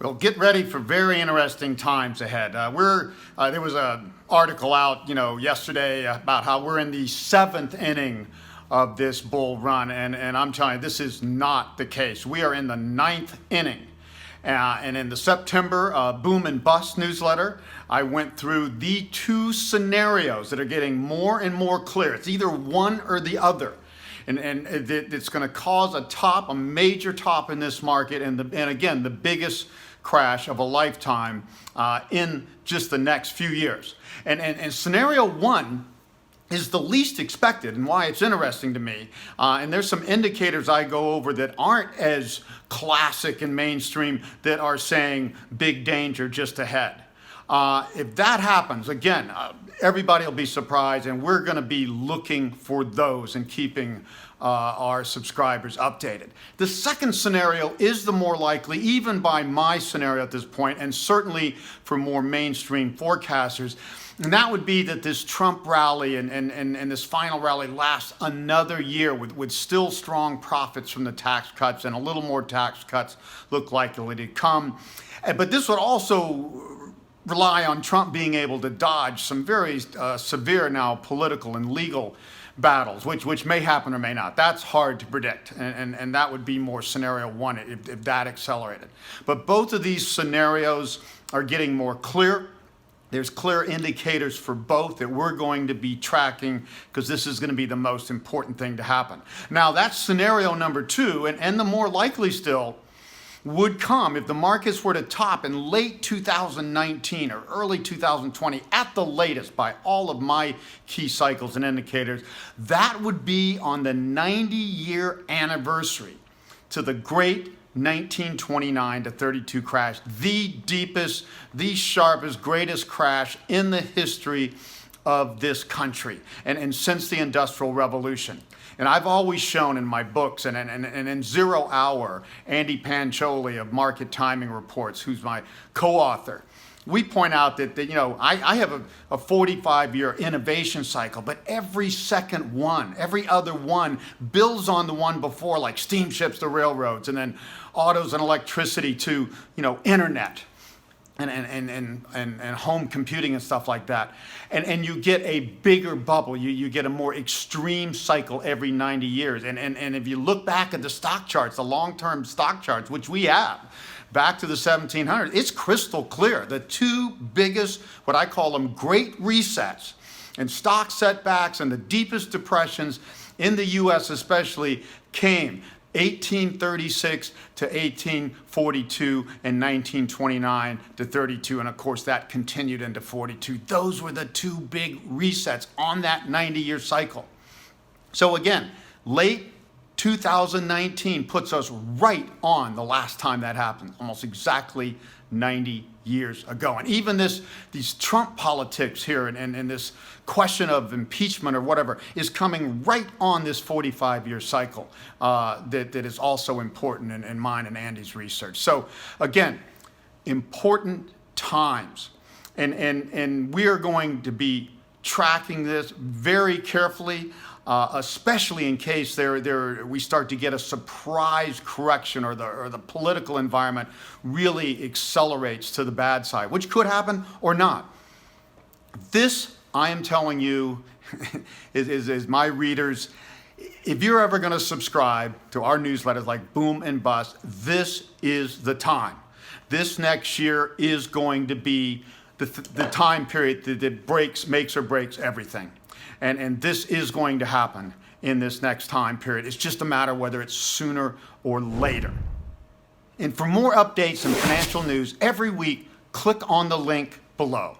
Well, get ready for very interesting times ahead. There was an article out, yesterday about how we're in the seventh inning of this bull run, and I'm telling you, this is not the case. We are in the ninth inning. And in the September Boom and Bust newsletter, I went through the two scenarios that are getting more and more clear. It's either one or the other. And it's going to cause a major top in this market, and again, the biggest crash of a lifetime in just the next few years. And scenario one is the least expected, and why it's interesting to me. And there's some indicators I go over that aren't as classic and mainstream that are saying big danger just ahead. If that happens, again, everybody will be surprised, and we're going to be looking for those and keeping our subscribers updated. The second scenario is the more likely, even by my scenario at this point, and certainly for more mainstream forecasters. And that would be that this Trump rally and this final rally lasts another year with still strong profits from the tax cuts, and a little more tax cuts look likely to come. But this would also rely on Trump being able to dodge some very severe now political and legal battles, which may happen or may not. That's hard to predict, and that would be more scenario one if that accelerated. But both of these scenarios are getting more clear. There's clear indicators for both that we're going to be tracking, because this is going to be the most important thing to happen. Now, that's scenario number two, and the more likely still would come if the markets were to top in late 2019 or early 2020 at the latest by all of my key cycles and indicators. That would be on the 90-year anniversary to the great 1929 to 32 crash, the deepest, the sharpest, greatest crash in the history of this country and since the Industrial Revolution. And I've always shown in my books and in 0 Hour, Andy Pancholi of Market Timing Reports, who's my co-author, we point out that I have a 45-year innovation cycle, but every second one, every other one builds on the one before, like steamships to railroads, and then autos and electricity to internet and home computing and stuff like that. And you get a bigger bubble. You get a more extreme cycle every 90 years. And if you look back at the stock charts, the long-term stock charts, which we have, back to the 1700s, it's crystal clear. The two biggest, what I call them, great resets and stock setbacks and the deepest depressions in the U.S. especially came 1836 to 1842 and 1929 to 32, and of course that continued into 42. Those were the two big resets on that 90-year cycle. So again, late 2019 puts us right on the last time that happened, almost exactly 90 years ago. And even these Trump politics here and this question of impeachment or whatever is coming right on this 45-year cycle that is also important in mine and Andy's research. So again, important times. And we are going to be tracking this very carefully, especially in case we start to get a surprise correction or the political environment really accelerates to the bad side, which could happen or not. This, I am telling you, is my readers, if you're ever going to subscribe to our newsletters like Boom and Bust, this is the time. This next year is going to be the time period that makes or breaks everything. And this is going to happen in this next time period. It's just a matter whether it's sooner or later. And for more updates and financial news every week, click on the link below.